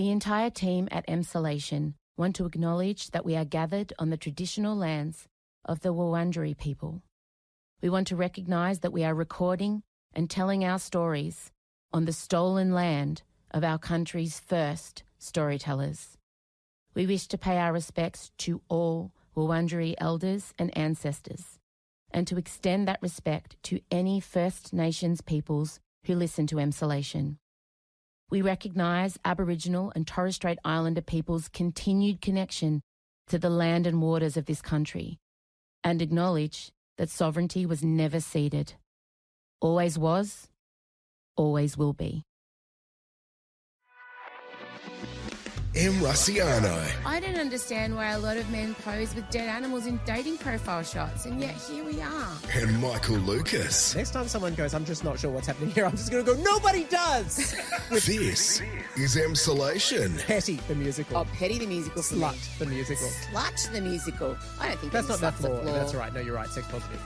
The entire team at Emsolation want to acknowledge that we are gathered on the traditional lands of the Wurundjeri people. We want to recognise that we are recording and telling our stories on the stolen land of our country's first storytellers. We wish to pay our respects to all Wurundjeri elders and ancestors, and to extend that respect to any First Nations peoples who listen to Emsolation. We recognise Aboriginal and Torres Strait Islander peoples' continued connection to the land and waters of this country, and acknowledge that sovereignty was never ceded. Always was, always will be. Russiano. I don't understand why a lot of men pose with dead animals in dating profile shots, and yet here we are. And Michael Lucas. Next time someone goes, I'm just not sure what's happening here, I'm just going to go, nobody does! This is Emsolation. Petty the musical. Oh, Petty the musical. Slut the musical. Slut the musical. I don't think that's not that flaw. That's right. No, you're right. Sex positive.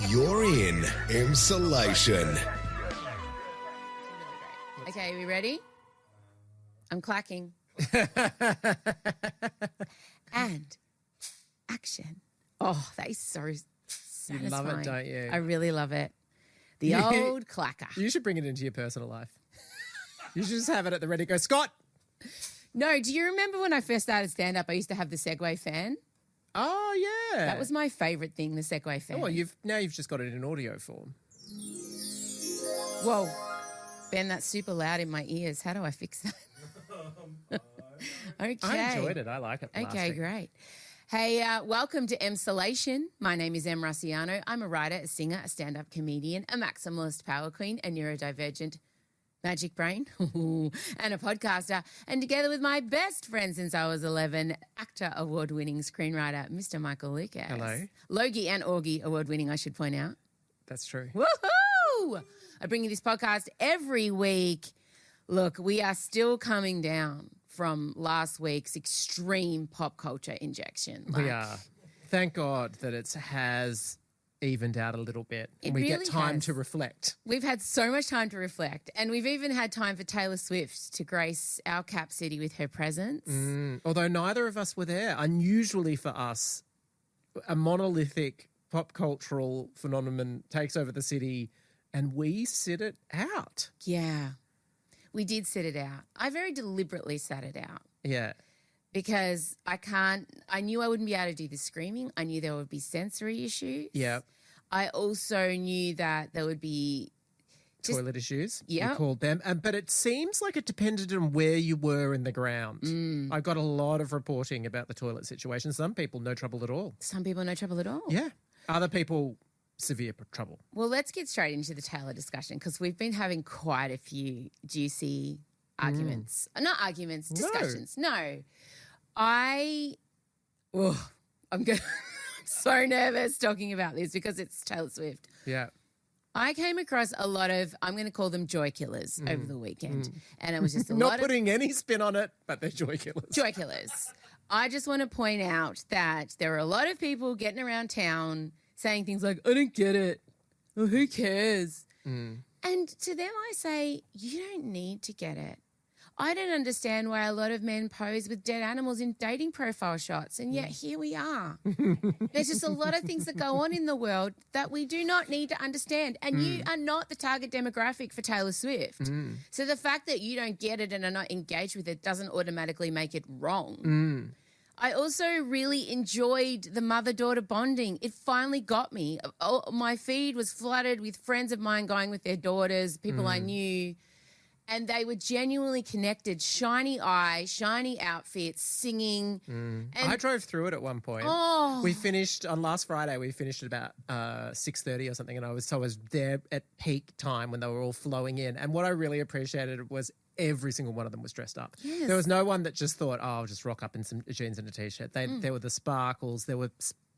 You're in Emsolation. Okay, are we ready? I'm clacking. And action. Oh, that is so satisfying. You love it, don't you? I really love it. The old clacker. You should bring it into your personal life. You should just have it at the ready. Go, Scott. No, do you remember when I first started stand-up, I used to have the Segway fan? Oh, yeah. That was my favourite thing, the Segway fan. Oh, well, you've just got it in audio form. Whoa. Ben, that's super loud in my ears. How do I fix that? Okay. I enjoyed it. I like it. Okay, great. Hey, welcome to Emsolation. My name is Em Russiano. I'm a writer, a singer, a stand-up comedian, a maximalist power queen, a neurodivergent magic brain, and a podcaster. And together with my best friend since I was 11, actor award-winning screenwriter, Mr. Michael Lucas. Hello. Logie and Augie award-winning, I should point out. That's true. Woohoo! I bring you this podcast every week. Look, we are still coming down from last week's extreme pop culture injection. We are. Thank God that it has evened out a little bit. And we get time to reflect. We've had so much time to reflect. And we've even had time for Taylor Swift to grace our cap city with her presence. Although neither of us were there. Unusually for us, a monolithic pop cultural phenomenon takes over the city and we sit it out. Yeah. We did sit it out. I very deliberately sat it out. Yeah. Because I knew I wouldn't be able to do the screaming. I knew there would be sensory issues. Yeah. I also knew that there would be toilet issues. Yeah. You called them. But it seems like it depended on where you were in the ground. I got a lot of reporting about the toilet situation. Some people, no trouble at all. Some people, no trouble at all. Yeah. Other people, severe trouble. Well, let's get straight into the Taylor discussion because we've been having quite a few juicy arguments. Not arguments, discussions. No. I'm so nervous talking about this because it's Taylor Swift. Yeah. I came across a lot of, I'm going to call them joy killers over the weekend. And it was just a lot of... Not putting any spin on it, but they're joy killers. Joy killers. I just want to point out that there are a lot of people getting around town saying things like, I don't get it. Well, who cares? And to them I say, you don't need to get it. I don't understand why a lot of men pose with dead animals in dating profile shots, and yet here we are. There's just a lot of things that go on in the world that we do not need to understand, and you are not the target demographic for Taylor Swift. So the fact that you don't get it and are not engaged with it doesn't automatically make it wrong. I also really enjoyed the mother-daughter bonding. It finally got me. My feed was flooded with friends of mine going with their daughters, people I knew, and they were genuinely connected. Shiny eyes, shiny outfits, singing. And I drove through it at one point. Oh. We finished on last Friday. We finished at about 6:30 or something, and I was there at peak time when they were all flowing in. And what I really appreciated was every single one of them was dressed up. Yes. There was no one that just thought, "Oh, I'll just rock up in some jeans and a t-shirt." There were the sparkles. There were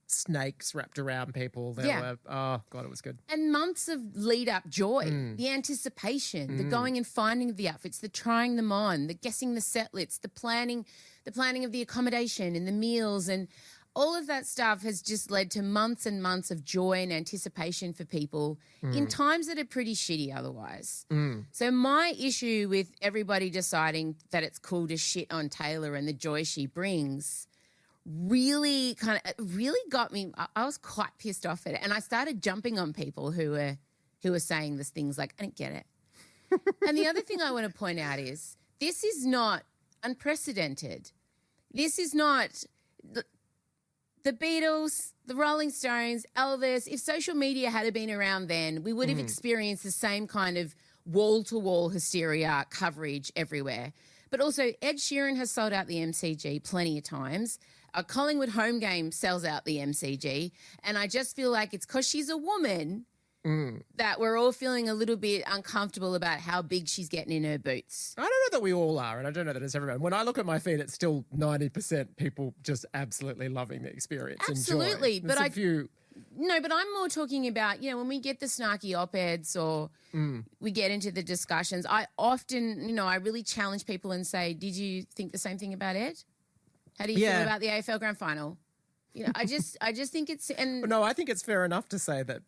snakes wrapped around people. There were, oh God, it was good. And months of lead up joy, the anticipation, the going and finding of the outfits, the trying them on, the guessing the set lists, the planning of the accommodation and the meals. And all of that stuff has just led to months and months of joy and anticipation for people in times that are pretty shitty otherwise. So my issue with everybody deciding that it's cool to shit on Taylor and the joy she brings really got me. I was quite pissed off at it. And I started jumping on people who were saying these things like, I don't get it. And the other thing I want to point out is this is not unprecedented. This is not the Beatles, the Rolling Stones, Elvis. If social media had been around then, we would have experienced the same kind of wall-to-wall hysteria coverage everywhere. But also, Ed Sheeran has sold out the MCG plenty of times. A Collingwood home game sells out the MCG. And I just feel like it's because she's a woman that we're all feeling a little bit uncomfortable about how big she's getting in her boots. I don't know that we all are, and I don't know that it's everyone. When I look at my feed, it's still 90% people just absolutely loving the experience. Absolutely, but No, but I'm more talking about, when we get the snarky op-eds or we get into the discussions, I often, I really challenge people and say, did you think the same thing about Ed? How do you feel about the AFL Grand Final? I just think it's... No, I think it's fair enough to say that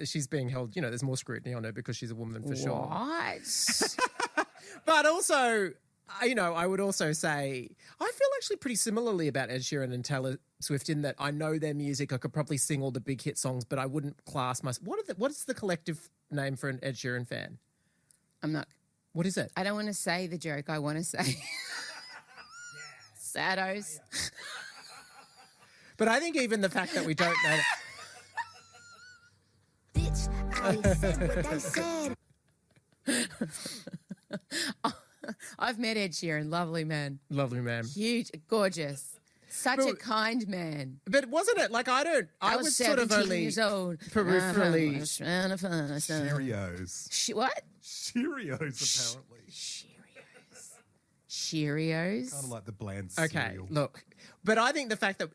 she's being held, there's more scrutiny on her because she's a woman for sure. What? But also, I would also say, I feel actually pretty similarly about Ed Sheeran and Taylor Swift in that I know their music. I could probably sing all the big hit songs, but I wouldn't class myself. What is the collective name for an Ed Sheeran fan? I'm not... What is it? I don't want to say the joke I want to say. Saddos. But I think even the fact that we don't know... Bitch, I said what I said. I've met Ed Sheeran. Lovely man. Lovely man. Huge, gorgeous. Such a kind man. But wasn't it like I was sort of only years old. peripherally... Cheerios. What? Cheerios, apparently. Cheerios. Kind of like the bland Okay, cereal. look. But I think the fact that,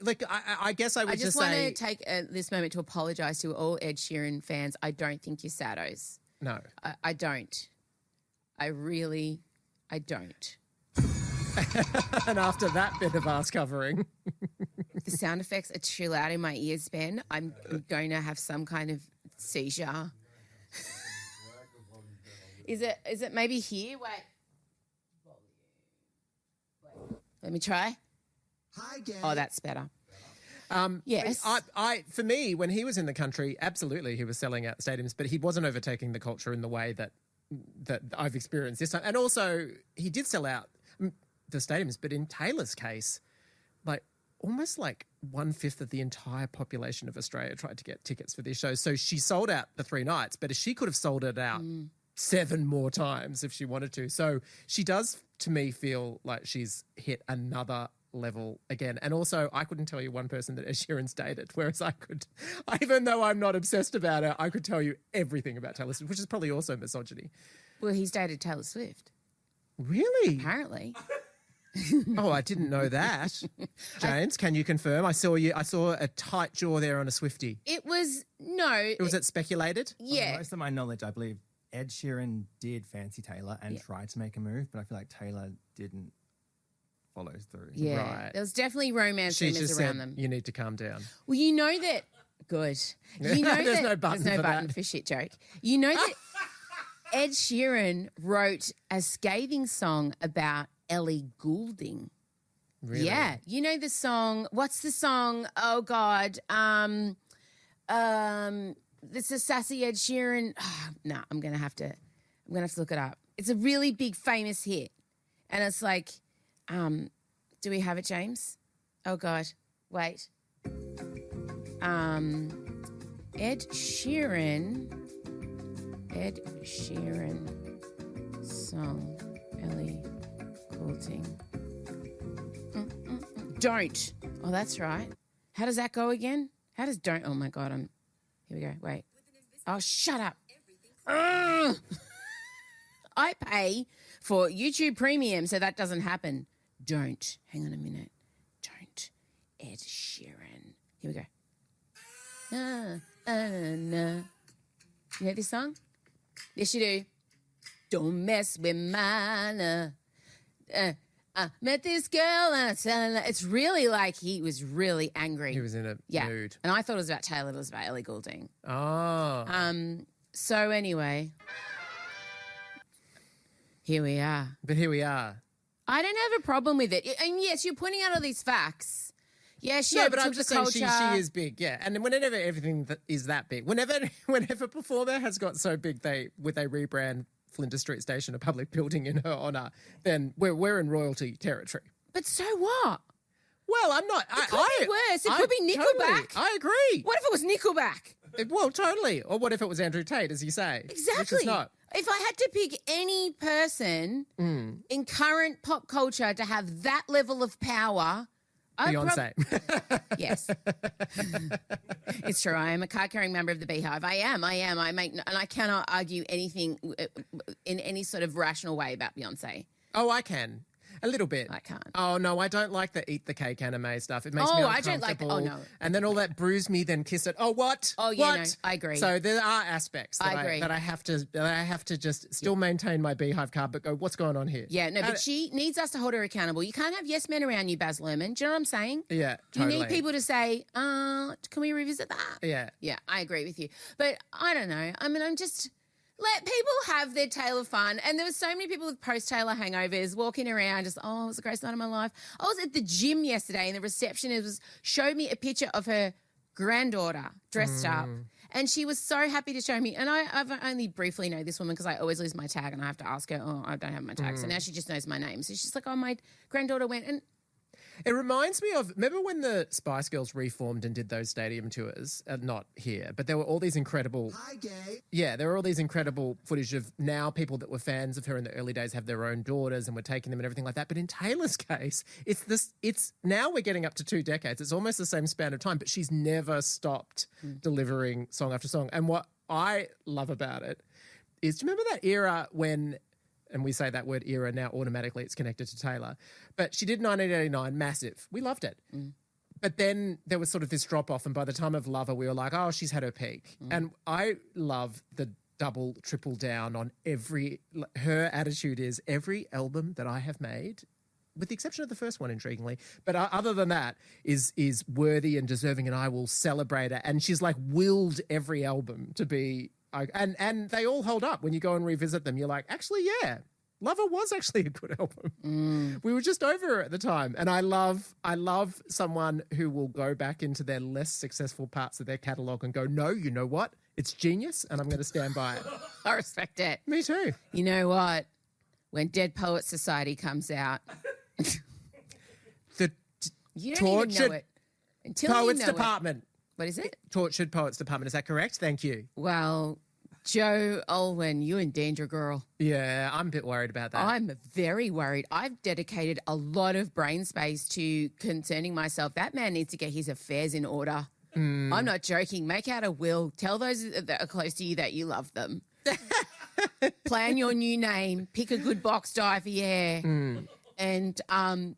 I guess I would I just just want say... to take this moment to apologise to all Ed Sheeran fans. I don't think you're saddos. No. I don't. I don't. And after that bit of ass covering... The sound effects are too loud in my ears, Ben. I'm going to have some kind of seizure. Is it maybe here? Wait. Let me try. Hi, gang. Oh, that's better. Yes. For me, when he was in the country, absolutely he was selling out stadiums, but he wasn't overtaking the culture in the way that I've experienced this time. And also, he did sell out the stadiums, but in Taylor's case, almost 1/5 of the entire population of Australia tried to get tickets for this show. So she sold out the 3 nights, but she could have sold it out 7 more times if she wanted to. So she does, to me, feel like she's hit another level again. And also, I couldn't tell you one person that Ed Sheeran's dated, whereas I could, even though I'm not obsessed about her, I could tell you everything about Taylor Swift, which is probably also misogyny. Well, he's dated Taylor Swift. Really? Apparently. Oh, I didn't know that. James, can you confirm? I saw a tight jaw there on a Swiftie. It was, no. Was it speculated? Yeah. Most of my knowledge, I believe Ed Sheeran did fancy Taylor and tried to make a move, but I feel like Taylor didn't follow through. Yeah. Right. There was definitely romance She rumors just around said, them. you need to calm down. Well, you know that. Good. You know There's that, no button there's no for button that. for shit joke. You know that Ed Sheeran wrote a scathing song about Ellie Goulding. Really? Yeah. You know the song, what's the song? Oh God. This is sassy Ed Sheeran. No, I'm gonna have to look it up. It's a really big famous hit. And it's like, do we have it, James? Oh God. Wait. Ed Sheeran song, Ellie Goulding. Don't. Oh, that's right. How does that go again? How does don't? Oh my God. Here we go. Wait. Oh, shut up. Ugh. I pay for YouTube Premium, so that doesn't happen. Don't. Hang on a minute. Don't. Ed Sheeran. Here we go. You know this song? Yes, you do. Don't mess with mine. met this girl and it's really like he was really angry. He was in a mood. And I thought it was about Taylor, it was about Ellie Goulding. Oh. So anyway, here we are. But here we are. I don't have a problem with it. And yes, you're pointing out all these facts. Yeah, she No, but I'm took just the saying culture. she is big, yeah. And whenever everything is that big, whenever a performer has got so big they rebrand Flinders Street Station a public building in her honour, then we're in royalty territory. But so what? Well, I'm not. It could be worse. It could be Nickelback. Totally, I agree. What if it was Nickelback? Well, totally. Or what if it was Andrew Tate, as you say? Exactly. Which is not. If I had to pick any person in current pop culture to have that level of power, Beyonce. Yes. It's true. I am a card-carrying member of the Beehive. I am. And I cannot argue anything in any sort of rational way about Beyonce. Oh, I can. A little bit. I can't. Oh, no, I don't like the eat the cake anime stuff. It makes Oh, me I uncomfortable. don't like the- oh, no. And then all that bruise me, then kiss it. Oh, what? Oh, yeah, what? no, I agree. So there are aspects that I agree. that I have to just still maintain my Beehive card, but go, what's going on here? Yeah, no, but she needs us to hold her accountable. You can't have yes men around you, Baz Luhrmann. Do you know what I'm saying? Yeah, totally. You need people to say, can we revisit that? Yeah. Yeah, I agree with you. But I don't know. I mean, I'm just... Let people have their tale of fun. And there were so many people with post-Taylor hangovers walking around just, it was the greatest night of my life. I was at the gym yesterday and the receptionist showed me a picture of her granddaughter dressed up. And she was so happy to show me. And I've only briefly know this woman because I always lose my tag and I have to ask her, I don't have my tag. So now she just knows my name. So she's like, my granddaughter went and... It reminds me of, remember when the Spice Girls reformed and did those stadium tours? Not here, but there were all these incredible... Hi, gay. Yeah, there were all these incredible footage of now people that were fans of her in the early days have their own daughters and we're taking them and everything like that. But in Taylor's case, it's now we're getting up to 2 decades. It's almost the same span of time, but she's never stopped delivering song after song. And what I love about it is, do you remember that era when... And we say that word era now automatically it's connected to Taylor. But she did 1989, massive. We loved it. But then there was sort of this drop off. And by the time of Lover, we were like, oh, she's had her peak. And I love the double, triple down on her attitude is every album that I have made, with the exception of the first one, intriguingly, but other than that, is worthy and deserving and I will celebrate it. And she's like willed every album to be... And they all hold up when you go and revisit them. You're like, actually, yeah, Lover was actually a good album. We were just over it at the time. And I love someone who will go back into their less successful parts of their catalogue and go, no, you know what? It's genius and I'm going to stand by it. I respect it. Me too. You know what? When Dead Poets Society comes out, The you don't even know Tortured it. Until Poets you know Department. It. What is it? Tortured Poets Department. Is that correct? Thank you. Well, Joe Alwyn, you in danger, girl. Yeah, I'm a bit worried about that. I'm very worried. I've dedicated a lot of brain space to concerning myself. That man needs to get his affairs in order. I'm not joking. Make out a will. Tell those that are close to you that you love them. Plan your new name. Pick a good box dye for your hair. And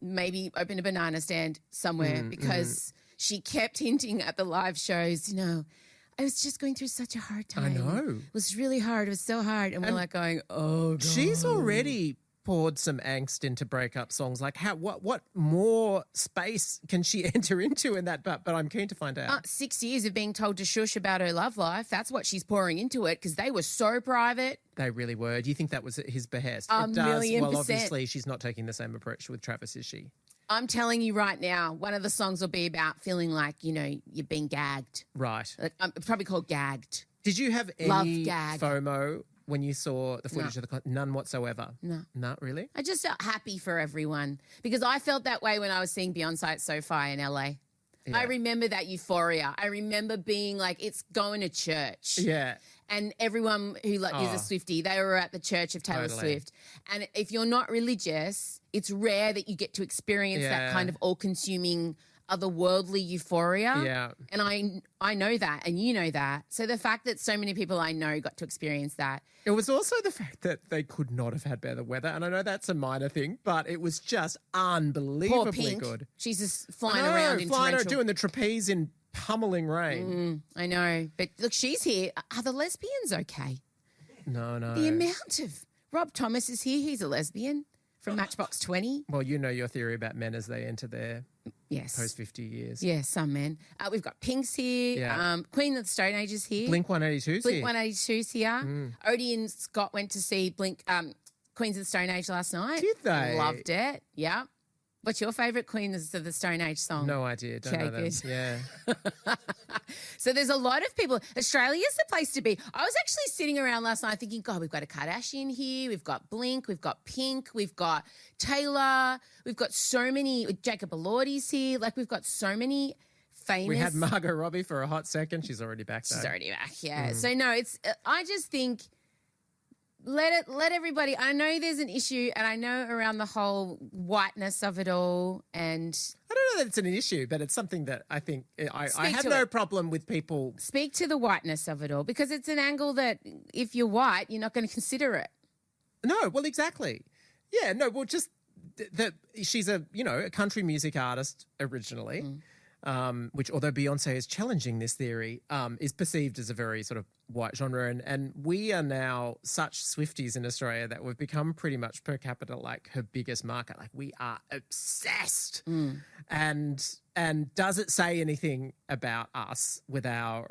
maybe open a banana stand somewhere because she kept hinting at the live shows, I was just going through such a hard time. I know. It was really hard. It was so hard. And we're like going, oh, God. She's already poured some angst into breakup songs. Like, what more space can she enter into in that? But I'm keen to find out. 6 years of being told to shush about her love life. That's what she's pouring into it because they were so private. They really were. Do you think that was at his behest? A It does. million Well, percent. obviously, she's not taking the same approach with Travis, is she? I'm telling you right now, one of the songs will be about feeling like, you're being gagged. Right. Like, it's probably called Gagged. Did you have Love any gag. FOMO when you saw the footage of the concert? None whatsoever? No. Not really? I just felt happy for everyone because I felt that way when I was seeing Beyonce at SoFi in LA. Yeah. I remember that euphoria. I remember being like, it's going to church. Yeah. And everyone who is a Swiftie, they were at the church of Taylor Totally. Swift. And if you're not religious, it's rare that you get to experience that Yeah. kind of all-consuming, otherworldly euphoria. Yeah. And I know that, and you know that. So the fact that so many people I know got to experience that. It was also the fact that they could not have had better weather. And I know that's a minor thing, but it was just unbelievably Poor Pink, good. she's just flying I know, around in flying torrential. doing the trapeze in pummeling rain. I know. But look, she's here. Are the lesbians okay? No. The amount of... Rob Thomas is here. He's a lesbian. from Matchbox 20. Well, you know your theory about men as they enter their Yes. post 50 years. Yeah, some men. We've got Pink's here. Yeah. Queen of the Stone Age is here. Blink 182's Blink here. 182's here. Odie and Scott went to see Queens of the Stone Age last night. Did they? Loved it. Yeah. What's your favourite Queens of the Stone Age song? No idea. Don't Okay, know them. good. Yeah. So there's a lot of people. Australia's the place to be. I was actually sitting around last night thinking, God, we've got a Kardashian here. We've got Blink. We've got Pink. We've got Taylor. We've got so many. Jacob Elordi's here. Like, we've got so many famous. We had Margot Robbie for a hot second. She's already back though. She's already back, yeah. So no, it's. I just think let everybody. I know there's an issue, and I know around the whole whiteness of it all, and I don't know that it's an issue, but it's something that I think I have to no it. problem with people. speak to the whiteness of it all, because it's an angle that if you're white, you're not going to consider it. No, well, exactly. Yeah, no, well, just that she's a country music artist originally, which, although Beyonce is challenging this theory, is perceived as a very sort of white genre. And we are now such Swifties in Australia that we've become pretty much per capita like her biggest market. Like, we are obsessed. And does it say anything about us with our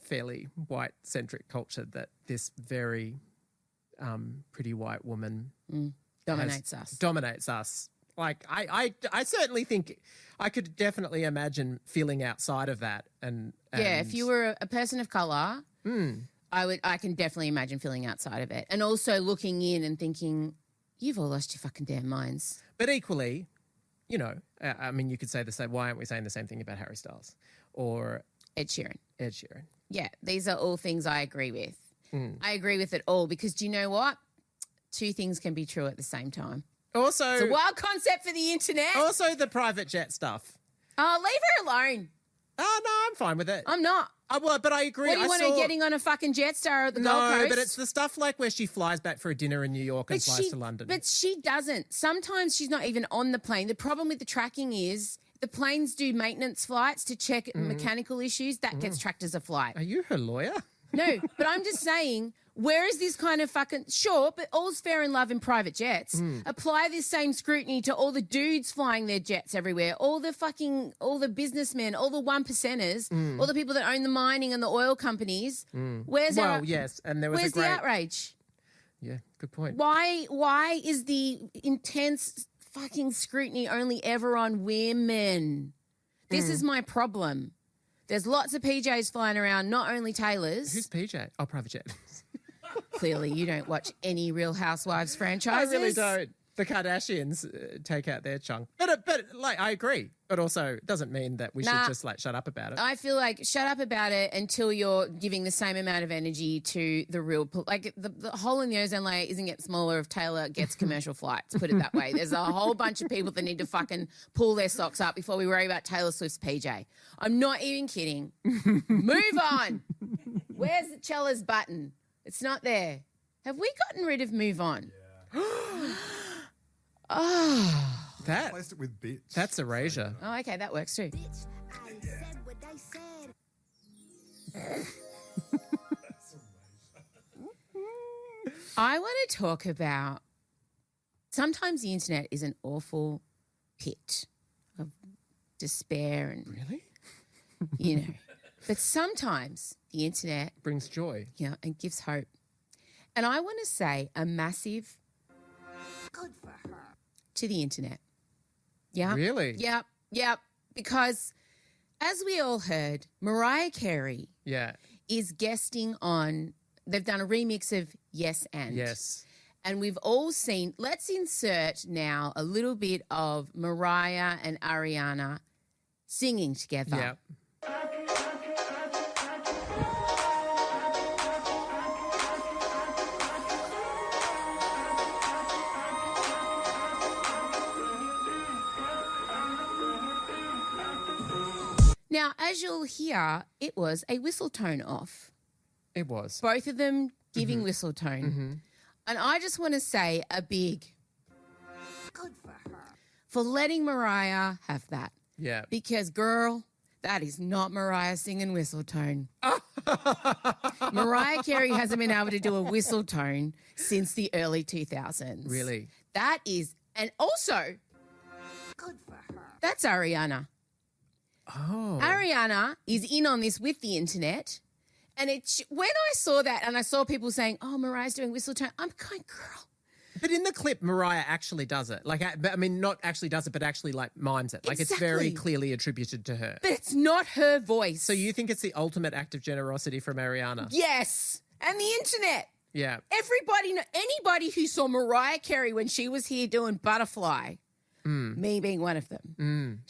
fairly white-centric culture that this very pretty white woman Dominates us. Dominates us. Like, I certainly think I could definitely imagine feeling outside of that. And Yeah, if you were a person of colour, I can definitely imagine feeling outside of it. And also looking in and thinking, you've all lost your fucking damn minds. But equally, I mean, you could say the same. Why aren't we saying the same thing about Harry Styles or Ed Sheeran. Ed Sheeran? Yeah, these are all things I agree with. I agree with it all, because do you know what? Two things can be true at the same time. Also, It's a wild concept for the internet. also the private jet stuff. Oh, leave her alone. Oh, no, I'm fine with it. I'm not. Well, but I agree. What do you I want saw... her getting on a fucking Jetstar at the Gold No, Coast? but it's the stuff like where she flies back for a dinner in New York and flies to London. But she doesn't. Sometimes she's not even on the plane. The problem with the tracking is the planes do maintenance flights to check mechanical issues. That gets tracked as a flight. Are you her lawyer? No, but I'm just saying, where is this kind of fucking... Sure, but all's fair in love in private jets. Apply this same scrutiny to all the dudes flying their jets everywhere, all the businessmen, all the one percenters, all the people that own the mining and the oil companies. Where's Yes, and there was where's a great... the outrage? Yeah, good point. Why is the intense fucking scrutiny only ever on women? This is my problem. There's lots of PJs flying around, not only Taylors. Who's PJ? Oh, private jet. Clearly, you don't watch any Real Housewives I franchises. really don't. The Kardashians take out their chunk. But like, I agree. But also, it doesn't mean that we should just like shut up about it. I feel like shut up about it until you're giving the same amount of energy to the real... Like, the hole in the ozone layer isn't getting smaller if Taylor gets commercial flights, put it that way. There's a whole bunch of people that need to fucking pull their socks up before we worry about Taylor Swift's PJ. I'm not even kidding. Move on. Where's the Chella's button? It's not there. Have we gotten rid of move on? Oh. That Replaced it with bitch. that's erasure. Oh, okay, that works too. Bitch, I said what I said. I want to talk about sometimes the internet is an awful pit of despair and, Really? you know, but sometimes the internet, Brings joy. yeah, and gives hope. And I want to say a massive Good for her. to the internet. Yeah. Really? Yep. Because as we all heard, Mariah Carey Yeah. is guesting on, they've done a remix of Yes and. Yes. And we've all seen, let's insert now a little bit of Mariah and Ariana singing together. Yeah. Now, as you'll hear, it was a whistle tone off. It was. Both of them giving whistle tone. And I just want to say a big Good for her. for letting Mariah have that. Yeah. Because, girl, that is not Mariah singing whistle tone. Mariah Carey hasn't been able to do a whistle tone since the early 2000s. Really? That is, and also Good for her. that's Ariana. Oh. Ariana is in on this with the internet. And when I saw that and I saw people saying, oh, Mariah's doing whistle tone, I'm going, girl. But in the clip, Mariah actually does it. Like, I mean, not actually does it, but actually like mimes it. Like it's very Exactly. clearly attributed to her. But it's not her voice. So you think it's the ultimate act of generosity from Ariana? Yes. And the internet. Yeah. Anybody who saw Mariah Carey when she was here doing Butterfly, me being one of them,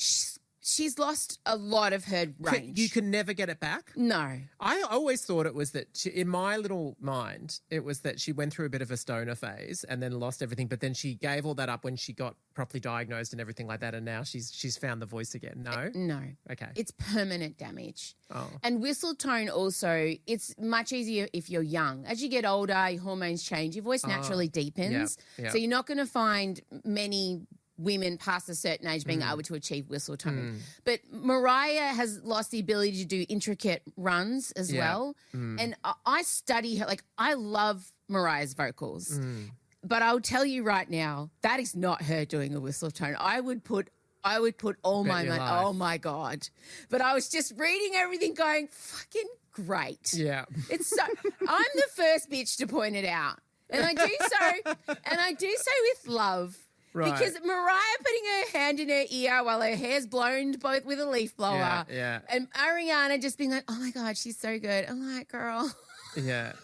she's lost a lot of her range. You can never get it back? No. I always thought it was that in my little mind, it was that she went through a bit of a stoner phase and then lost everything. But then she gave all that up when she got properly diagnosed and everything like that. And now she's found the voice again. No? No. Okay. It's permanent damage. Oh. And whistle tone also, it's much easier if you're young. As you get older, your hormones change, your voice naturally deepens. Yeah. So you're not going to find many women past a certain age being able to achieve whistle tone. But Mariah has lost the ability to do intricate runs as well. And I study her. Like, I love Mariah's vocals. But I'll tell you right now, that is not her doing a whistle tone. I would put all my money. life. Oh my God. But I was just reading everything going, fucking great. Yeah. It's so I'm the first bitch to point it out. And I do so with love. Right. Because Mariah putting her hand in her ear while her hair's blown both with a leaf blower. Yeah. And Ariana just being like, oh my God, she's so good. I'm like, girl. Yeah.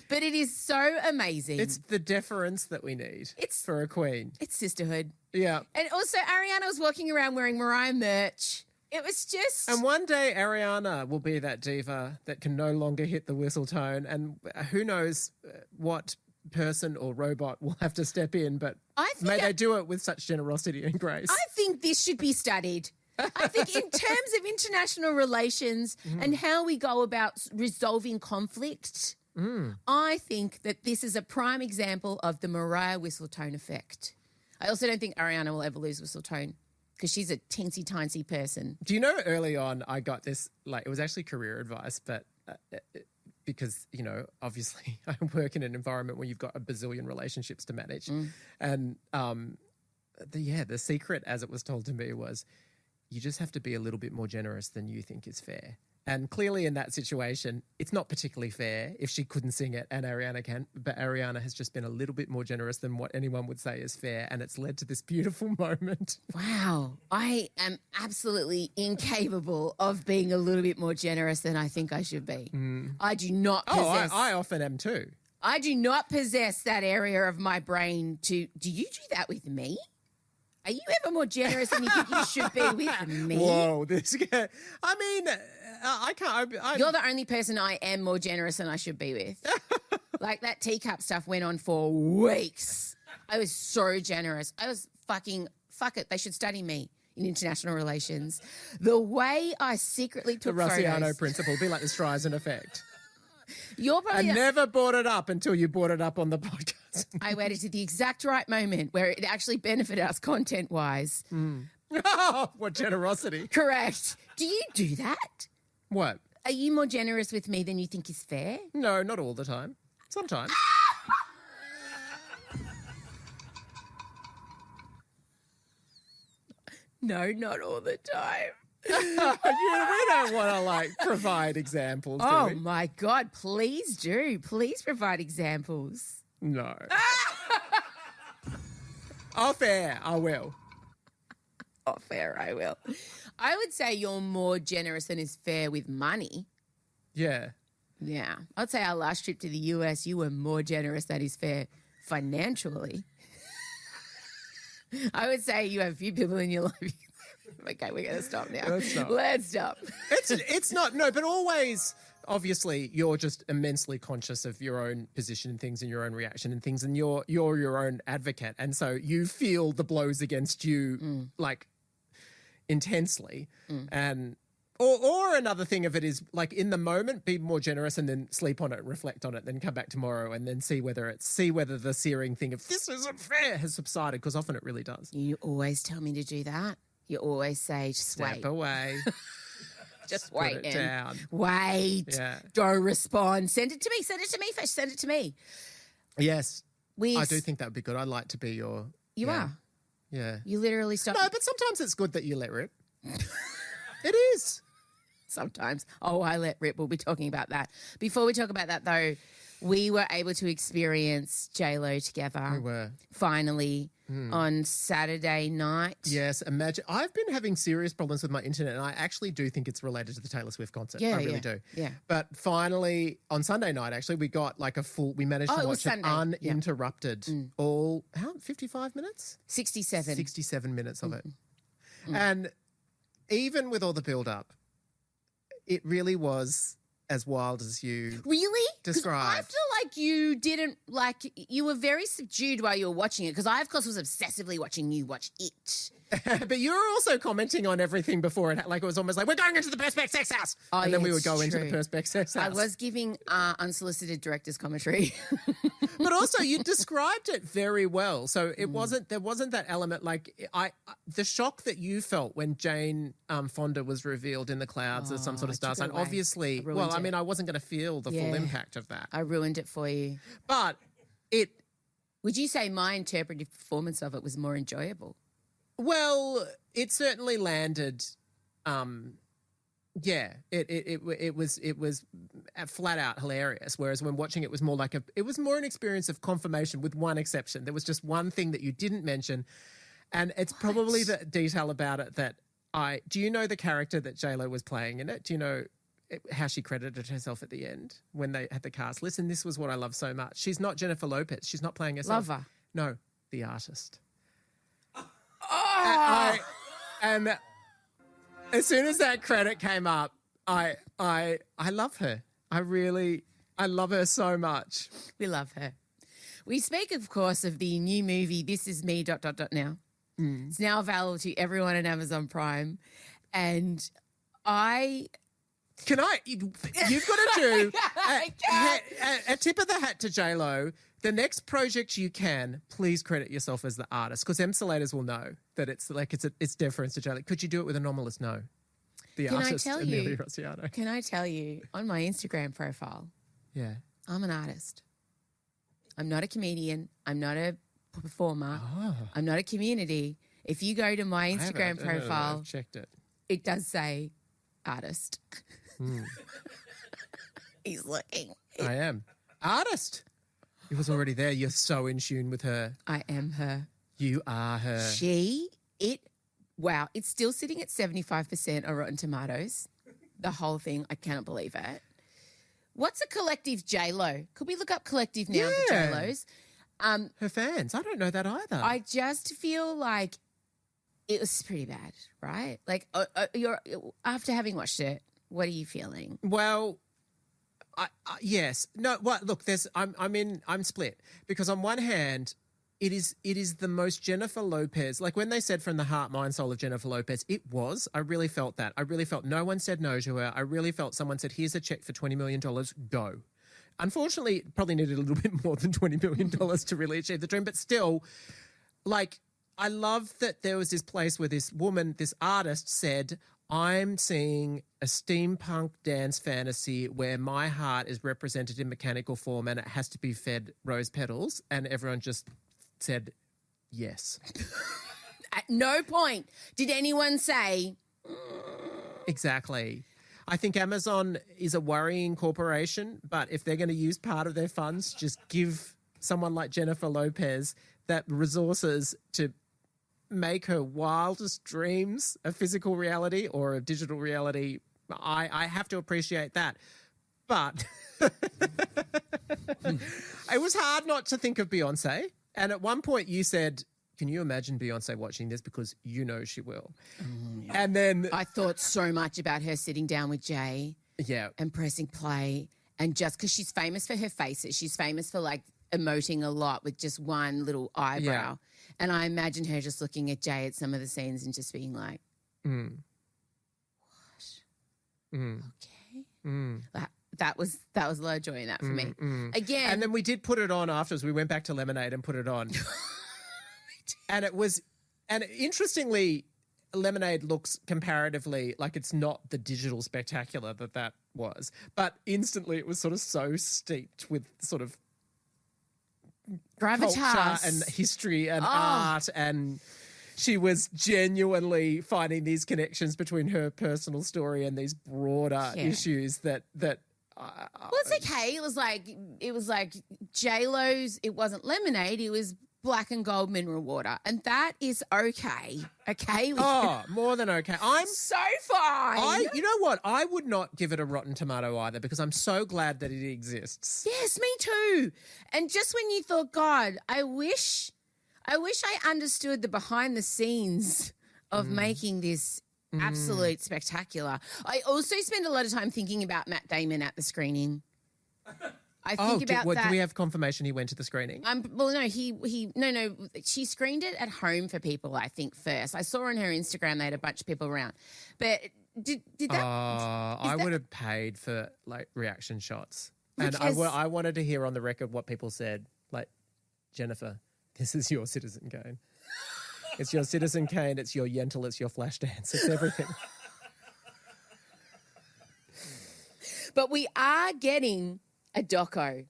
But it is so amazing. It's the deference that we need for a queen. It's sisterhood. Yeah. And also Ariana was walking around wearing Mariah merch. It was just... And one day Ariana will be that diva that can no longer hit the whistle tone, and who knows what person or robot will have to step in, but may they do it with such generosity and grace. I think this should be studied. I think in terms of international relations and how we go about resolving conflict, I think that this is a prime example of the Mariah whistle tone effect. I also don't think Ariana will ever lose whistle tone because she's a teensy-tiny person. Do you know early on I got this, like it was actually career advice, but because, you know, obviously I work in an environment where you've got a bazillion relationships to manage. And the secret, as it was told to me, was you just have to be a little bit more generous than you think is fair. And clearly in that situation, it's not particularly fair if she couldn't sing it and Ariana can, but Ariana has just been a little bit more generous than what anyone would say is fair, and it's led to this beautiful moment. Wow. I am absolutely incapable of being a little bit more generous than I think I should be. I do not possess... I often am too. I do not possess that area of my brain to... Do you do that with me? Are you ever more generous than you think you should be with me? Whoa, this guy. I mean, I can't. You're the only person I am more generous than I should be with. Like that teacup stuff went on for weeks. I was so generous. I was fuck it. They should study me in international relations. The way I secretly took the Rossiano photos. principle, be like the Streisand effect. You're probably I never brought it up until you brought it up on the podcast. I waited to the exact right moment where it actually benefited us content-wise. What generosity. Correct. Do you do that? What? Are you more generous with me than you think is fair? No, not all the time. Sometimes. No, not all the time. We don't want to like provide examples, do Oh we? my God, please do. Please provide examples. No. Off air, I will. Off air, I will. I would say you're more generous than is fair with money. Yeah. Yeah. I'd say our last trip to the US, you were more generous than is fair financially. I would say you have a few people in your life. Okay, we're going to stop now. Let's stop. It's not, no, but always, obviously, you're just immensely conscious of your own position and things and your own reaction and things, and you're your own advocate. And so you feel the blows against you, like, intensely. And or another thing of it is, like, in the moment, be more generous and then sleep on it, reflect on it, then come back tomorrow and then see whether the searing thing of this isn't fair has subsided, because often it really does. You always tell me to do that. You always say, just Step wait. away. Just Put wait. it down. Wait. Yeah. Don't respond. Send it to me. Send it to me first. Send it to me. Yes. I do think that would be good. I'd like to be your... You are. Yeah. You literally stop. No, but sometimes it's good that you let rip. It is. Sometimes. Oh, I let rip. We'll be talking about that. Before we talk about that, though, we were able to experience J-Lo together. We were. Finally, on Saturday night. Yes, imagine. I've been having serious problems with my internet, and I actually do think it's related to the Taylor Swift concert. I really do. Yeah. But finally, on Sunday night, actually, we got like we managed to watch it uninterrupted. All, 55 minutes? 67. 67 minutes of it. And even with all the build-up, it really was as wild as you Really? 'Cause described. I feel like you didn't, like, you were very subdued while you were watching it because I, of course, was obsessively watching you watch it. But you were also commenting on everything before it. Like, it was almost like, we're going into the Perspex sex house. Oh, and then we would it's go into true. the Perspex sex house. I was giving unsolicited director's commentary. But also, you described it very well. So there wasn't that element. Like, the shock that you felt when Jane Fonda was revealed in the clouds as some sort of star sign. Obviously, I wasn't going to feel the full impact of that. I ruined it for you. But Would you say my interpretive performance of it was more enjoyable? Well, it certainly landed. It was flat out hilarious. Whereas when watching it was more like it was more an experience of confirmation, with one exception. There was just one thing that you didn't mention, and it's probably the detail about it that do you know the character that J-Lo was playing in it? Do you know how she credited herself at the end when they had the cast? Listen, this was what I love so much. She's not Jennifer Lopez. She's not playing herself. Lover. No, the artist. Oh! And as soon as that credit came up, I love her. I love her so much. We love her. We speak, of course, of the new movie, This Is Me, ... now. It's now available to everyone on Amazon Prime. And you've got to do a tip of the hat to J-Lo. The next project you can, please credit yourself as the artist, because emsolators will know that it's deference to J-Lo. Could you do it with a novelist? No. The artist, Amelia Rossiano. Can I tell you, on my Instagram profile, Yeah. I'm an artist. I'm not a comedian. I'm not a performer. Oh. I'm not a community. If you go to my Instagram profile, I've checked it. it does say artist. He's looking. I am. Artist. It was already there. You're so in tune with her. I am her. You are her. Wow, it's still sitting at 75% on Rotten Tomatoes. The whole thing, I cannot believe it. What's a collective J-Lo? Could we look up collective now for J-Los? Her fans. I don't know that either. I just feel like it was pretty bad, right? Like, you're after having watched it, what are you feeling? Well, yes. No. Well, look. I'm split, because on one hand, it is the most Jennifer Lopez. Like, when they said from the heart, mind, soul of Jennifer Lopez, it was. I really felt that. I really felt no one said no to her. I really felt someone said, "Here's a check for $20 million. Go." Unfortunately, it probably needed a little bit more than $20 million to really achieve the dream, but still, like, I love that there was this place where this woman, this artist, said, I'm seeing a steampunk dance fantasy where my heart is represented in mechanical form and it has to be fed rose petals. And everyone just said yes. At no point did anyone say... Exactly. I think Amazon is a worrying corporation, but if they're going to use part of their funds, just give someone like Jennifer Lopez that resources to make her wildest dreams a physical reality or a digital reality. I have to appreciate that. But it was hard not to think of Beyonce. And at one point you said, can you imagine Beyonce watching this? Because you know she will. And then... I thought so much about her sitting down with Jay and pressing play. And just because she's famous for her faces, she's famous for, like, emoting a lot with just one little eyebrow. Yeah. And I imagine her just looking at Jay at some of the scenes and just being like, what? Okay. That was a lot of joy in that for me. Again. And then we did put it on afterwards. We went back to Lemonade and put it on. And interestingly, Lemonade looks comparatively like it's not the digital spectacular that was. But instantly it was sort of so steeped with sort of Gravitas. culture and history and art, and she was genuinely finding these connections between her personal story and these broader issues that Well, it's okay. It was like J-Lo's. It wasn't lemonade. It was black and gold mineral water, and that is okay. Okay. More than okay. I'm so fine. You know what? I would not give it a rotten tomato either, because I'm so glad that it exists. Yes, me too. And just when you thought, God, I wish I understood the behind the scenes of making this absolute spectacular. I also spend a lot of time thinking about Matt Damon at the screening. I think about that. Do we have confirmation he went to the screening? Well, no, no. She screened it at home for people, I think, first. I saw on her Instagram they had a bunch of people around. But did that... I would have paid for, like, reaction shots. And I wanted to hear on the record what people said. Like, Jennifer, this is your Citizen Kane. It's your Citizen Kane, it's your Yentl, it's your Flashdance, it's everything. But we are getting a doco.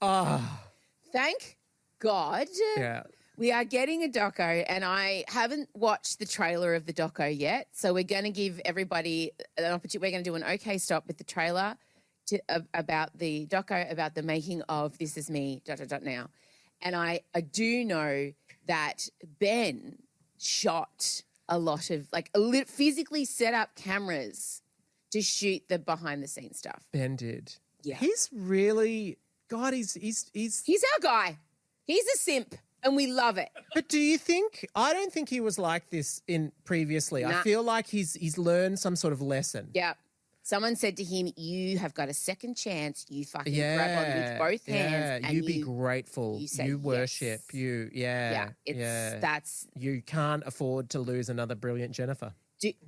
Thank God. Yeah. We are getting a doco, and I haven't watched the trailer of the doco yet. So we're going to give everybody an opportunity. We're going to do an okay stop with the trailer about the doco, about the making of This Is Me, ... now. And I do know that Ben shot a lot of, like, physically set up cameras to shoot the behind the scenes stuff. Ben did. Yeah. He's really, God, he's our guy. He's a simp, and we love it. But do you think, I don't think he was like this previously. Nah. I feel like he's learned some sort of lesson. Yeah. Someone said to him, you have got a second chance. You fucking grab on with both hands. And you be grateful. You worship. Yes. That's, you can't afford to lose another brilliant Jennifer.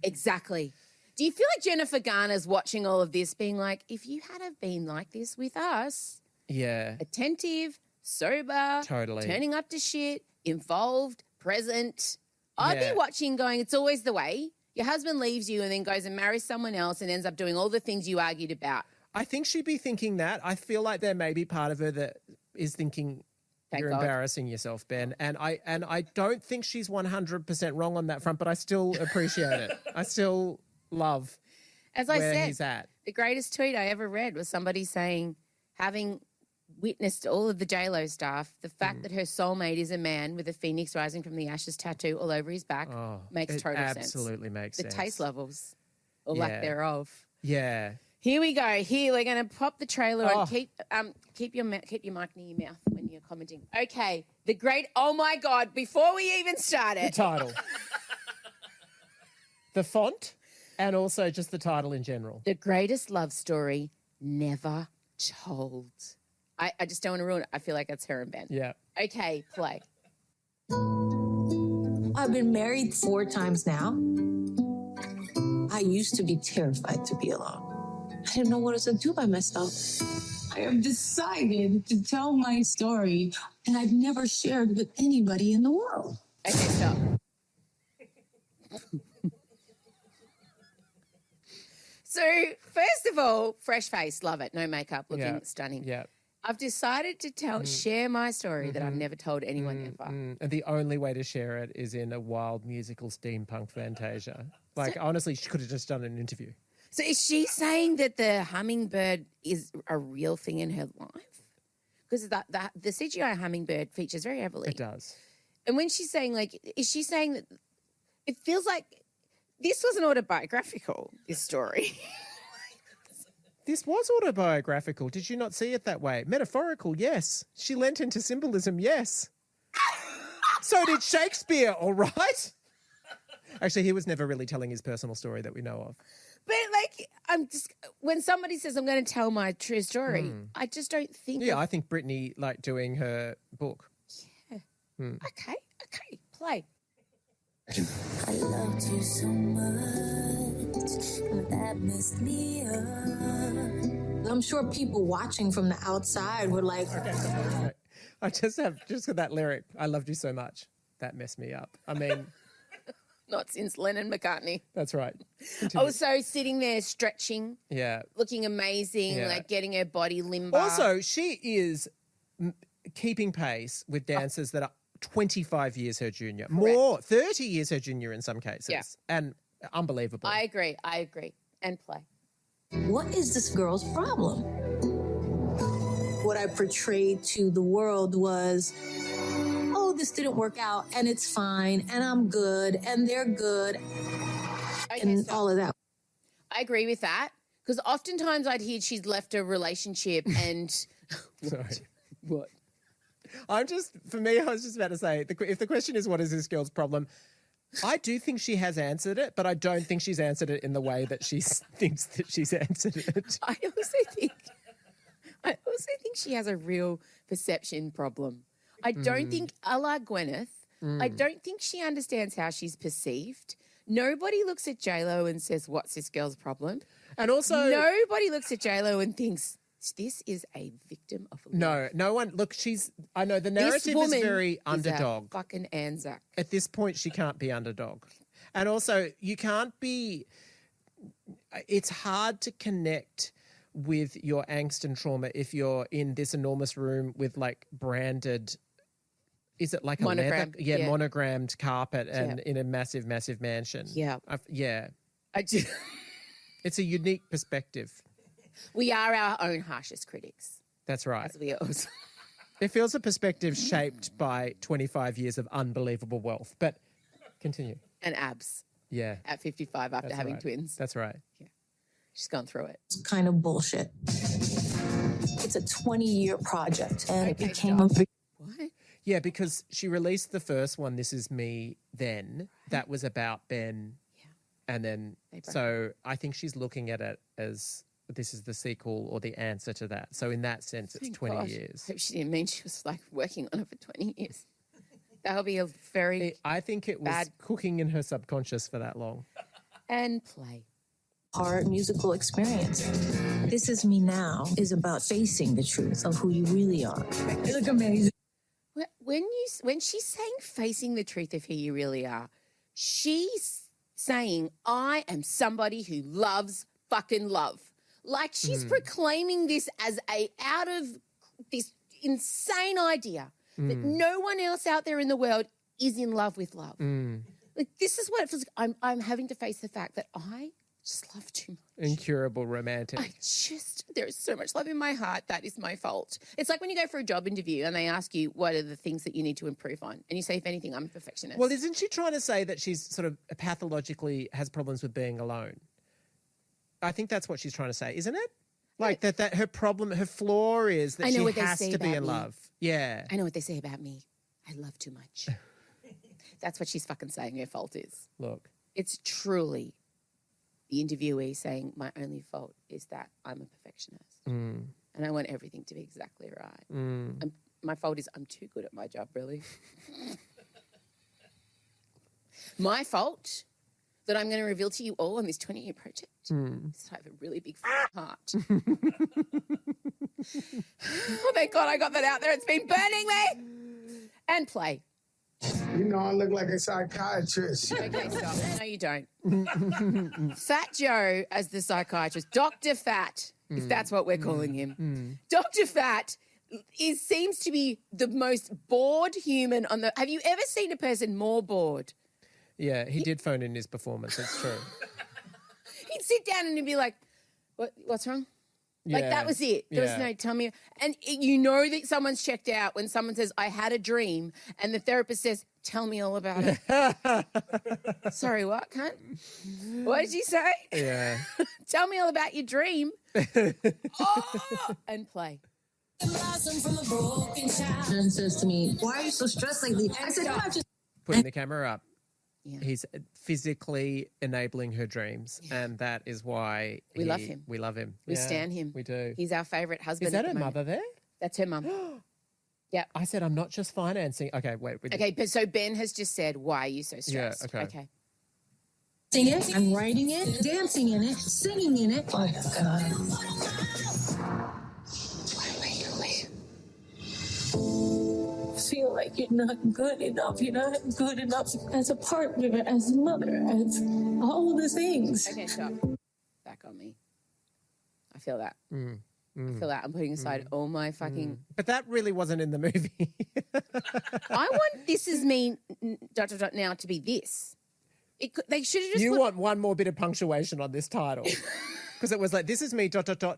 Exactly. Do you feel like Jennifer Garner's watching all of this being like, if you had have been like this with us, attentive, sober, totally turning up to shit, involved, present, I'd be watching going, it's always the way. Your husband leaves you and then goes and marries someone else and ends up doing all the things you argued about. I think she'd be thinking that. I feel like there may be part of her that is thinking, you're embarrassing yourself, Ben. And I don't think she's 100% wrong on that front, but I still appreciate it. I still love where he's at. The greatest tweet I ever read was somebody saying, having witnessed all of the J-Lo stuff, the fact that her soulmate is a man with a phoenix rising from the ashes tattoo all over his back makes total sense. Absolutely makes sense. The taste levels, or lack thereof. Yeah. Here we go. Here, we're going to pop the trailer on. Keep your mic near your mouth when you're commenting. Okay. The great, oh my God, before we even start it. The title. The font, and also just the title in general. The greatest love story never told. I just don't want to ruin it. I feel like that's her and Ben. Yeah. Okay, play. I've been married 4 times now. I used to be terrified to be alone. I didn't know what else to do by myself. I have decided to tell my story, and I've never shared with anybody in the world. Okay, stop. So, first of all, fresh face, love it. No makeup, looking stunning. Yeah. I've decided to share my story that I've never told anyone ever. And the only way to share it is in a wild musical steampunk fantasia. Like, honestly, she could have just done an interview. So is she saying that the hummingbird is a real thing in her life? Because the CGI hummingbird features very heavily. It does. And when she's saying, like, is she saying that it feels like this wasn't autobiographical, this story? This was autobiographical. Did you not see it that way? Metaphorical, yes. She lent into symbolism, yes. So did Shakespeare, all right? Actually, he was never really telling his personal story that we know of. But, like, when somebody says, I'm going to tell my true story, I just don't think. Yeah, I think Brittany, like, doing her book. Yeah. Okay, play. I loved you so much that messed me up. I'm sure people watching from the outside were like, okay. I just with that lyric, I loved you so much. That messed me up. I mean, not since Lennon McCartney. That's right. Also sitting there stretching. Yeah. Looking amazing, like getting her body limber. Also, she is keeping pace with dancers that are 25 years her junior, more 30 years her junior in some cases, and unbelievable. I agree. And play. What is this girl's problem? What I portrayed to the world was, oh, this didn't work out and it's fine and I'm good and they're good and all of that. I agree with that because oftentimes I'd hear she's left a relationship and Sorry. What? I was just about to say, if the question is what is this girl's problem, I do think she has answered it, but I don't think she's answered it in the way that she thinks that she's answered it. I also think she has a real perception problem. I don't think, a la Gwyneth, I don't think she understands how she's perceived. Nobody looks at J-Lo and says, what's this girl's problem? And also... Nobody looks at J-Lo and thinks, this is a victim of a no one. Look, I know the narrative is very underdog. Is a fucking Anzac. At this point, she can't be underdog. And also, you can't be... It's hard to connect with your angst and trauma if you're in this enormous room with like branded... Is it like a leather? Yeah, monogrammed carpet and in a massive, massive mansion. Yeah. It's a unique perspective. We are our own harshest critics. That's right. As we also. It feels a perspective shaped by 25 years of unbelievable wealth. But continue. And abs. Yeah. At 55 after having twins. That's right. Yeah. She's gone through it. It's kind of bullshit. It's a 20-year project and it became a big... What? Yeah, because she released the first one, This Is Me, then. That was about Ben. Yeah. And then, so I think she's looking at it as this is the sequel or the answer to that. So in that sense, it's 20 years. I hope she didn't mean she was like working on it for 20 years. That would be a very I think it was cooking in her subconscious for that long. And play. Hard musical experience. This Is Me Now is about facing the truth of who you really are. You look amazing. When she's saying facing the truth of who you really are, she's saying, I am somebody who loves fucking love. Like she's proclaiming this as out of this insane idea that no one else out there in the world is in love with love. Like this is what it feels like. I'm having to face the fact that I just love too much. Incurable romantic. There is so much love in my heart. That is my fault. It's like when you go for a job interview and they ask you what are the things that you need to improve on. And you say, if anything, I'm a perfectionist. Well, isn't she trying to say that she's sort of pathologically has problems with being alone? I think that's what she's trying to say, isn't it? Like that her problem, her flaw is that she has to be in love. Yeah. I know what they say about me. I love too much. That's what she's fucking saying her fault is. Look. It's truly the interviewee saying my only fault is that I'm a perfectionist. And I want everything to be exactly right. My fault is I'm too good at my job, really. My fault that I'm going to reveal to you all on this 20-year project is that I have a really big heart. Oh, thank God I got that out there. It's been burning me. And play. You know, I look like a psychiatrist. Okay, stop. No, you don't. Fat Joe as the psychiatrist. Dr. Fat, if that's what we're calling him. Dr. Fat seems to be the most bored human on the... Have you ever seen a person more bored? Yeah, he did phone in his performance. It's true. He'd sit down and he'd be like, what's wrong? Like, that was it. There was no tell me. And you know that someone's checked out when someone says, I had a dream, and the therapist says, tell me all about it. Sorry, what, cunt? What did you say? Yeah. Tell me all about your dream. And play. And says to me, why are you so stressed lately? I said, I'm not just... Putting the camera up. Yeah. He's physically enabling her dreams, and that is why we love him. We love him. We stand him. We do. He's our favourite husband. Is that her mother there? That's her mum. Yeah. I said I'm not just financing. Okay, wait. Okay, but so Ben has just said, why are you so stressed? Yeah, okay. Sing it, I'm writing it, dancing in it, singing in it. Oh, God. Feel like you're not good enough. You're not good enough as a partner, as a mother, as all the things. Okay, stop. Back on me. I feel that. fill out. I'm putting aside all my fucking. But that really wasn't in the movie. I want "this is me" ... now to be this. They should have just. You want one more bit of punctuation on this title because it was like "this is me ...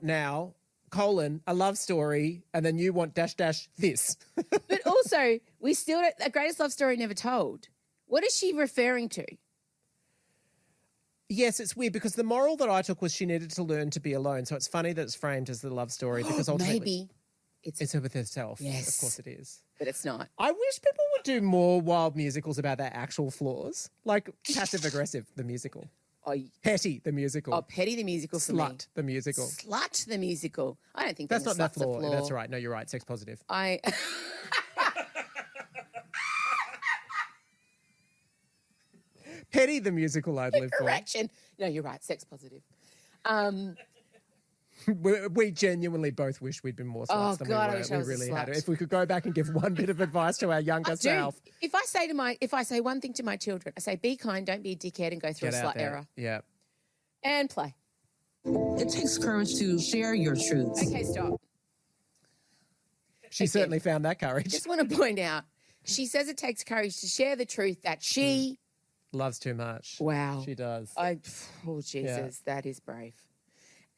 now." A love story, and then you want ... this. But also, we still don't, a greatest love story never told. What is she referring to? Yes, it's weird because the moral that I took was she needed to learn to be alone. So it's funny that it's framed as the love story because ultimately Maybe it's her with herself. Yes. Of course it is. But it's not. I wish people would do more wild musicals about their actual flaws, like Passive Aggressive, the musical. Oh, Petty, the musical. Oh, Petty the musical for me. Slut, the musical. Slut the musical. I don't think That's not that flaw. flaw. That's right. No, you're right. Sex positive. Petty the musical I'd live for. Correction. No, you're right. Sex positive. We genuinely both wish we'd been more sluts than God, I we wish were. I We was a really slut. had it. If we could go back and give one bit of advice to our younger self. If I say one thing to my children, I say, be kind, don't be a dickhead, and go through Get a out slut there. era. Yeah. And play. It takes courage to share your truths. Okay, stop. She certainly found that courage. Just want to point out, she says it takes courage to share the truth that she Loves too much. Wow. She does. Oh, Jesus, that is brave.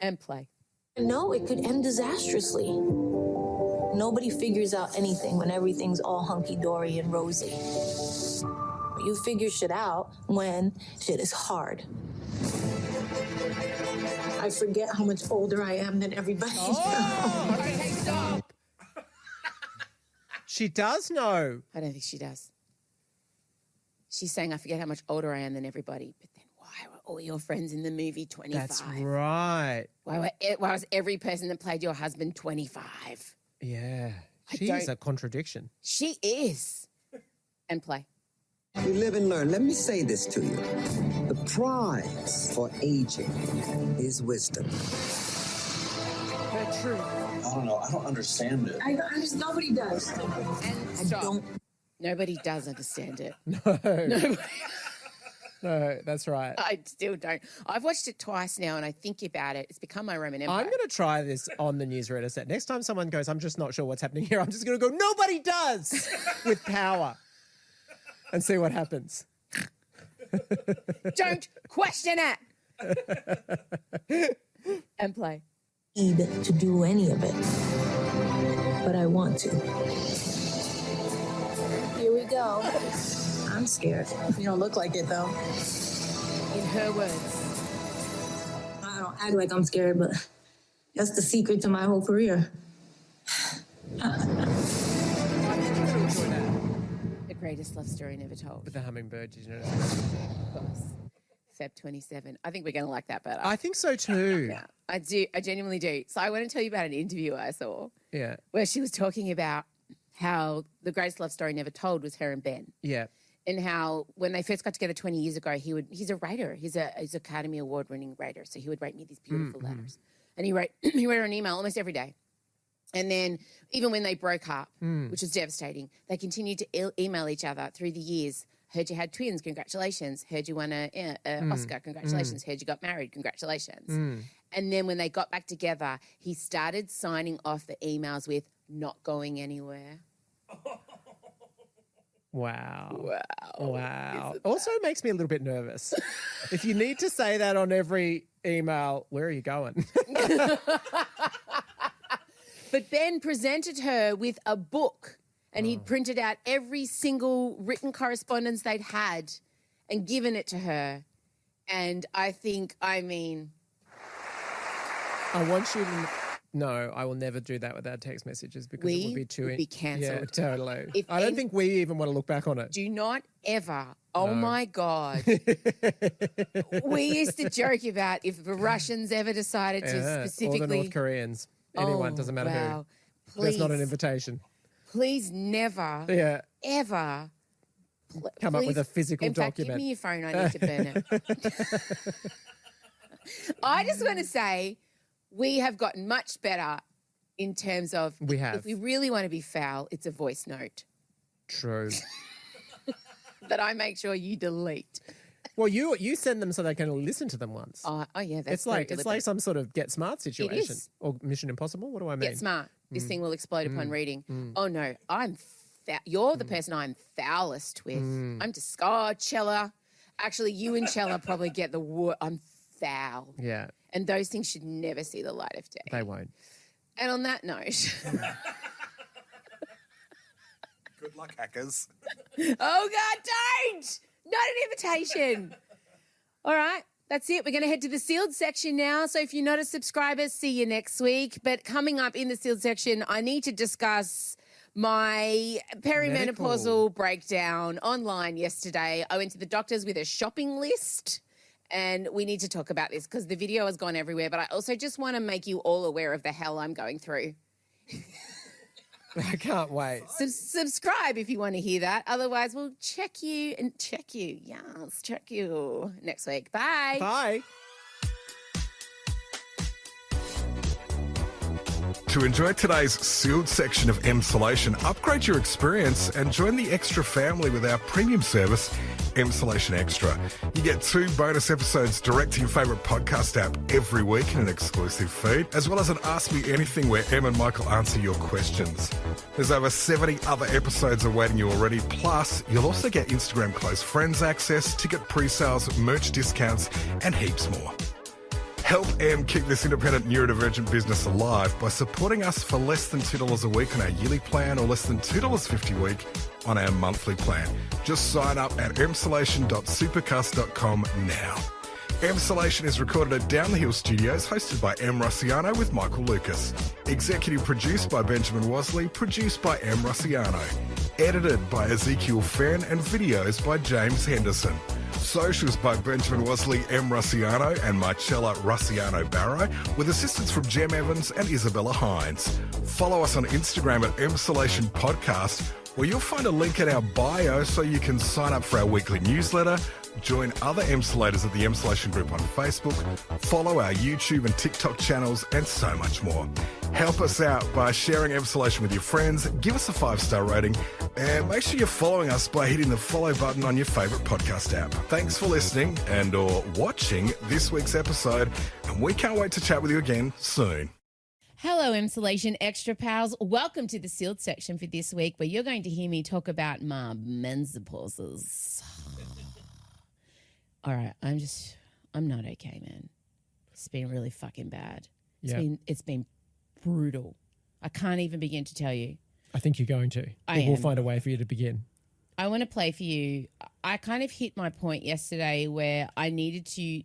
And play. No, it could end disastrously. Nobody figures out anything when everything's all hunky-dory and rosy. You figure shit out when shit is hard. I forget how much older I am than everybody. Oh, okay, stop. She does know. I don't think she does. She's saying, I forget how much older I am than everybody. But then why were all your friends in the movie 25? That's right. Why was every person that played your husband 25? Yeah. She is a contradiction. She is. And play. We live and learn. Let me say this to you. The prize for aging is wisdom. Her truth. I don't know. I don't understand it. I just, nobody does. And stop. Nobody does understand it. No. Nobody. No, that's right. I still don't. I've watched it twice now and I think about it. It's become my Roman Empire. I'm going to try this on the newsreader set. Next time someone goes, I'm just not sure what's happening here, I'm just going to go, nobody does, with power, and see what happens. Don't question it. And play. Need to do any of it, but I want to. Here we go. I'm scared. You don't look like it, though. In her words. I don't act like I'm scared, but that's the secret to my whole career. The greatest love story never told. With the hummingbird, did you notice? Of course. Feb 27. I think we're going to like that better. I think so too. Yeah, I do. I genuinely do. So I want to tell you about an interview I saw. Yeah. Where she was talking about how the greatest love story never told was her and Ben. Yeah. And how when they first got together 20 years ago, he's a writer. He's Academy Award winning writer. So he would write me these beautiful letters. And he wrote her an email almost every day. And then even when they broke up, which was devastating, they continued to email each other through the years. Heard you had twins, congratulations. Heard you won an Oscar, congratulations. Heard you got married, congratulations. And then when they got back together, he started signing off the emails with not going anywhere. Wow. Also makes me a little bit nervous. If you need to say that on every email, where are you going? But Ben presented her with a book and he'd printed out every single written correspondence they'd had and given it to her. And I want you to... No, I will never do that without text messages because it would be too... would be cancelled. Yeah, totally. I don't think we even want to look back on it. Do not ever... Oh, my God. We used to joke about if the Russians ever decided to specifically... Or the North Koreans. Anyone, doesn't matter who. Please, That's not an invitation. Please never, ever... Come up with a physical document. In fact, give me your phone. I need to burn it. I just want to say we have gotten much better in terms of... We have. If we really want to be foul, it's a voice note. True. That I make sure you delete. Well, you send them so they can listen to them once. Oh yeah, that's it's like some sort of Get Smart situation. It is. Or Mission Impossible. What do I mean? Get smart. This thing will explode upon reading. Oh no, you're the person I'm foulest with. I'm just Chella. Actually, you and Chella probably get the word. I'm foul. Yeah. And those things should never see the light of day. They won't. And on that note. Good luck, hackers. Oh, God, don't! Not an invitation. All right, that's it. We're going to head to the sealed section now. So if you're not a subscriber, see you next week. But coming up in the sealed section, I need to discuss my perimenopausal breakdown online yesterday. I went to the doctors with a shopping list. And we need to talk about this because the video has gone everywhere. But I also just want to make you all aware of the hell I'm going through. I can't wait. Subscribe if you want to hear that. Otherwise, we'll check you. Yes, check you next week. Bye. Bye. To enjoy today's sealed section of Emsolation, upgrade your experience and join the Extra family with our premium service, Emsolation Extra. You get 2 bonus episodes direct to your favourite podcast app every week in an exclusive feed, as well as an Ask Me Anything where Em and Michael answer your questions. There's over 70 other episodes awaiting you already, plus you'll also get Instagram close friends access, ticket pre-sales, merch discounts, and heaps more. Help Em keep this independent neurodivergent business alive by supporting us for less than $2 a week on our yearly plan or less than $2.50 a week on our monthly plan. Just sign up at emsolation.supercast.com now. Emsolation is recorded at Down the Hill Studios, hosted by Em Rossiano with Michael Lucas. Executive produced by Benjamin Wasley, produced by Em Rossiano. Edited by Ezekiel Fenn and videos by James Henderson. Socials by Benjamin Wasley, Em Rossiano and Marcella Rossiano Barrow, with assistance from Jem Evans and Isabella Hines. Follow us on Instagram at Emsolation Podcast, where you'll find a link in our bio so you can sign up for our weekly newsletter, join other Emsolators at the Emsolation Group on Facebook, follow our YouTube and TikTok channels, and so much more. Help us out by sharing Emsolation with your friends, give us a 5-star rating, and make sure you're following us by hitting the follow button on your favourite podcast app. Thanks for listening and or watching this week's episode, and we can't wait to chat with you again soon. Hello, Emsolation Extra pals. Welcome to the sealed section for this week, where you're going to hear me talk about my menopauses. All right, I'm not okay, man. It's been really fucking bad. It's been brutal. I can't even begin to tell you. I think you're going to. We'll find a way for you to begin. I want to play for you. I kind of hit my point yesterday where I needed to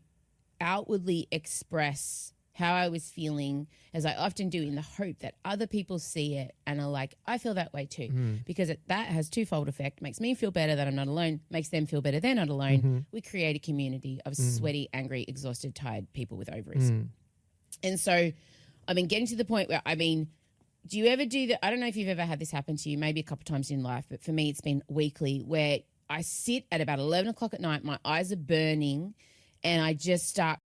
outwardly express how I was feeling, as I often do, in the hope that other people see it and are like, I feel that way too. Because that has twofold effect. Makes me feel better that I'm not alone, makes them feel better they're not alone. We create a community of sweaty, angry, exhausted, tired people with ovaries. And so I've been getting to the point where, do you ever do that? I don't know if you've ever had this happen to you, maybe a couple of times in life, but for me it's been weekly, where I sit at about 11 o'clock at night, my eyes are burning, and I just start